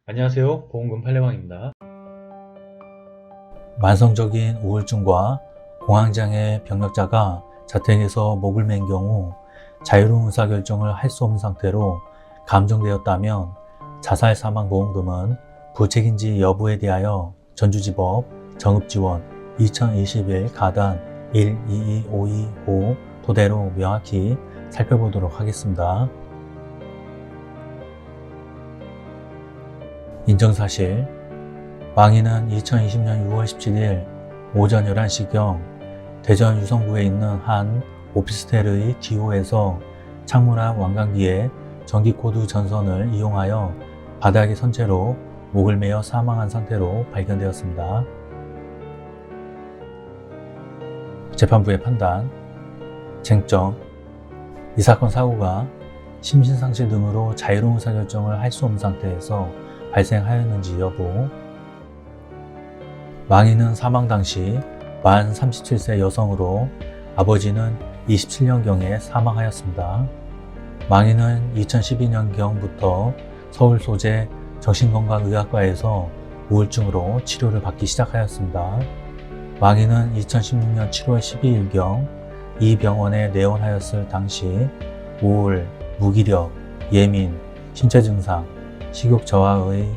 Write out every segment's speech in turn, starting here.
안녕하세요. 보험금 팔례방입니다. 만성적인 우울증과 공황장애 병력자가 자택에서 목을 맨 경우 자유로운 의사결정을 할 수 없는 상태로 감정되었다면 자살사망보험금은 부책인지 여부에 대하여 전주지법 정읍지원 2021 가단 122525 토대로 명확히 살펴보도록 하겠습니다. 인정사실, 망인은 2020년 6월 17일 오전 11시경 대전 유성구에 있는 한 오피스텔의 D호에서 창문 앞 완강기에 전기코드 전선을 이용하여 바닥에 선 채로 목을 매어 사망한 상태로 발견되었습니다. 재판부의 판단, 쟁점, 이 사건 사고가 심신상실 등으로 자유로운 의사결정을 할 수 없는 상태에서 발생하였는지 여부, 망인은 사망 당시 만 37세 여성으로 아버지는 27년경에 사망하였습니다. 망인은 2012년경부터 서울 소재 정신건강의학과에서 우울증으로 치료를 받기 시작하였습니다. 망인은 2016년 7월 12일경 이 병원에 내원하였을 당시 우울, 무기력, 예민, 신체 증상, 식욕 저하의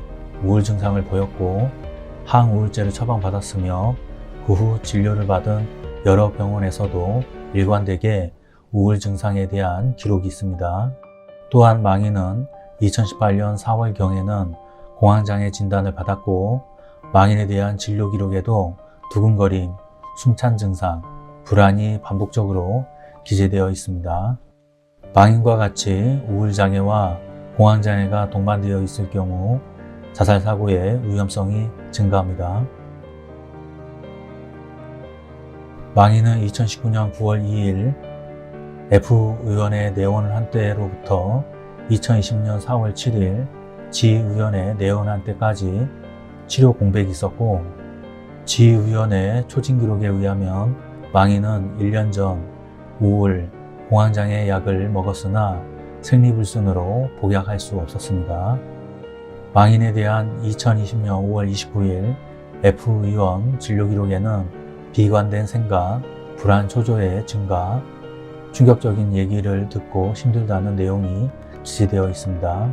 우울 증상을 보였고 항우울제를 처방받았으며 그 후 진료를 받은 여러 병원에서도 일관되게 우울 증상에 대한 기록이 있습니다. 또한 망인은 2018년 4월경에는 공황장애 진단을 받았고 망인에 대한 진료 기록에도 두근거림, 숨찬 증상, 불안이 반복적으로 기재되어 있습니다. 망인과 같이 우울장애와 공황장애가 동반되어 있을 경우 자살사고의 위험성이 증가합니다. 망인은 2019년 9월 2일 F 의원에 내원을 한 때로부터 2020년 4월 7일 지 의원에 내원한 때까지 치료 공백이 있었고 지 의원의 초진 기록에 의하면 망인은 1년 전 우울, 공황장애 약을 먹었으나 생리불순으로 복약할 수 없었습니다. 망인에 대한 2020년 5월 29일 F 의원 진료 기록에는 비관된 생각, 불안 초조의 증가, 충격적인 얘기를 듣고 힘들다는 내용이 기재되어 있습니다.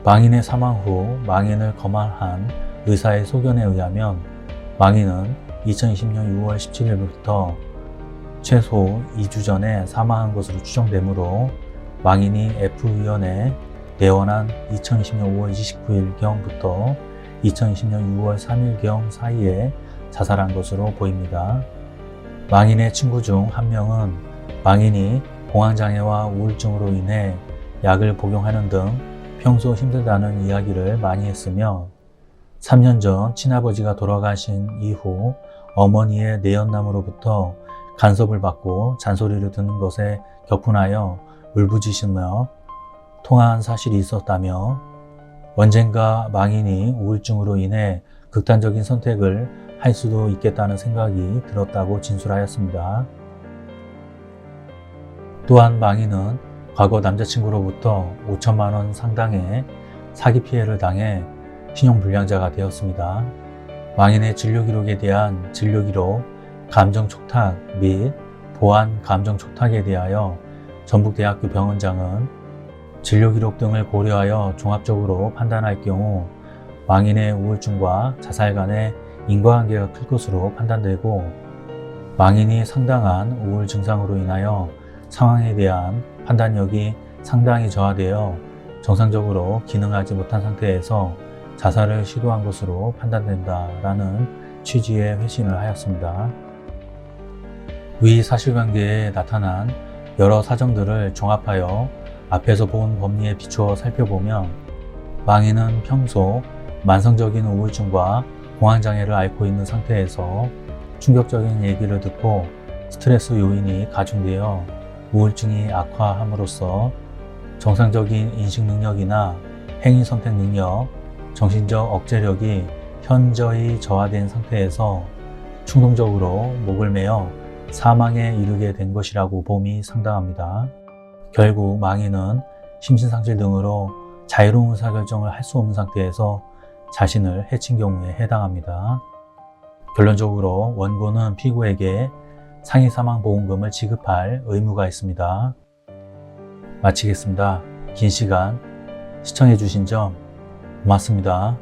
망인의 사망 후 망인을 검안한 의사의 소견에 의하면 망인은 2020년 6월 17일부터 최소 2주 전에 사망한 것으로 추정되므로 망인이 F의원에 내원한 2020년 5월 29일경부터 2020년 6월 3일경 사이에 자살한 것으로 보입니다. 망인의 친구 중 한 명은 망인이 공황장애와 우울증으로 인해 약을 복용하는 등 평소 힘들다는 이야기를 많이 했으며 3년 전 친아버지가 돌아가신 이후 어머니의 내연남으로부터 간섭을 받고 잔소리를 듣는 것에 격분하여 울부짖으며 통화한 사실이 있었다며 언젠가 망인이 우울증으로 인해 극단적인 선택을 할 수도 있겠다는 생각이 들었다고 진술하였습니다. 또한 망인은 과거 남자친구로부터 5천만 원 상당의 사기 피해를 당해 신용불량자가 되었습니다. 망인의 진료 기록에 대한 진료 기록, 감정 촉탁 및 보안 감정 촉탁에 대하여 전북대학교 병원장은 진료 기록 등을 고려하여 종합적으로 판단할 경우 망인의 우울증과 자살 간의 인과관계가 클 것으로 판단되고 망인이 상당한 우울 증상으로 인하여 상황에 대한 판단력이 상당히 저하되어 정상적으로 기능하지 못한 상태에서 자살을 시도한 것으로 판단된다라는 취지의 회신을 하였습니다. 위 사실관계에 나타난 여러 사정들을 종합하여 앞에서 본 법리에 비추어 살펴보면 망인은 평소 만성적인 우울증과 공황장애를 앓고 있는 상태에서 충격적인 얘기를 듣고 스트레스 요인이 가중되어 우울증이 악화함으로써 정상적인 인식 능력이나 행위 선택 능력, 정신적 억제력이 현저히 저하된 상태에서 충동적으로 목을 매어 사망에 이르게 된 것이라고 봄이 상당합니다. 결국 망인은 심신상실 등으로 자유로운 의사결정을 할 수 없는 상태에서 자신을 해친 경우에 해당합니다. 결론적으로 원고는 피고에게 상해 사망보험금을 지급할 의무가 있습니다. 마치겠습니다. 긴 시간 시청해 주신 점 고맙습니다.